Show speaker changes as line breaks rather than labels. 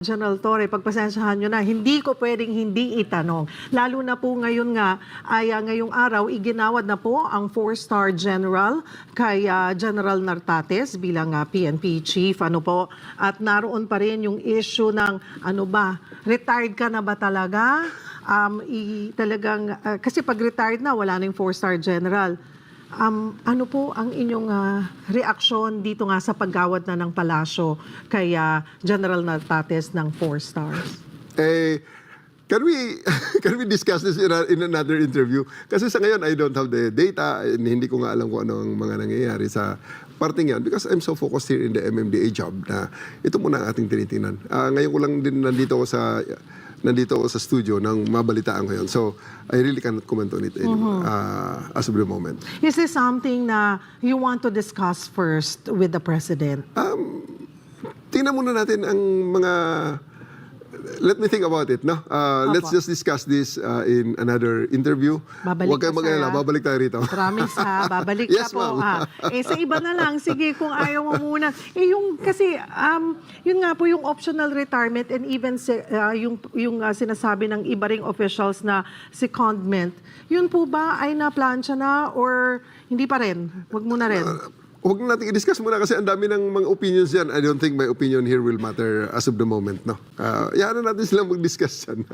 General Torre, pagpasensyahan nyo na, hindi ko pwedeng hindi itanong. Lalo na po ngayon nga, ay ngayong araw, iginawad na po ang 4-star general kay General Nartates bilang PNP chief. At naroon pa rin yung issue ng, retired ka na ba talaga? Kasi pag retired na, wala na yung 4-star general. Ano po ang inyong reaksyon dito nga sa paggawad na ng palasyo kay General Nartates ng 4 stars?
Can we discuss this in another interview? Kasi sa ngayon, I don't have the data and hindi ko nga alam kung ano ang mga nangyayari sa parting yan because I'm so focused here in the MMDA job na ito muna ang ating tinitingnan. Ngayon ko lang din nandito ako sa studio nang mabalitaan ko yun. So, I really cannot comment on it as of the moment.
Is this something na you want to discuss first with the President?
Tingnan muna natin ang mga... Let me think about it, no? Let's just discuss this in another interview.
Babalik
Huwag kayong mag-alala, babalik tayo rito.
Promise ha, babalik
Yes,
ka po
ma'am.
sa iba na lang, sige kung ayaw mo muna. Yun nga po yung optional retirement and even yung sinasabi ng iba ring officials na secondment, yun po ba ay na-plansya na or hindi pa rin? Huwag mo na rin.
Huwag na natin i-discuss muna kasi ang dami ng mga opinions yan. I don't think my opinion here will matter as of the moment, no? Hayaan na natin silang mag-discuss yan.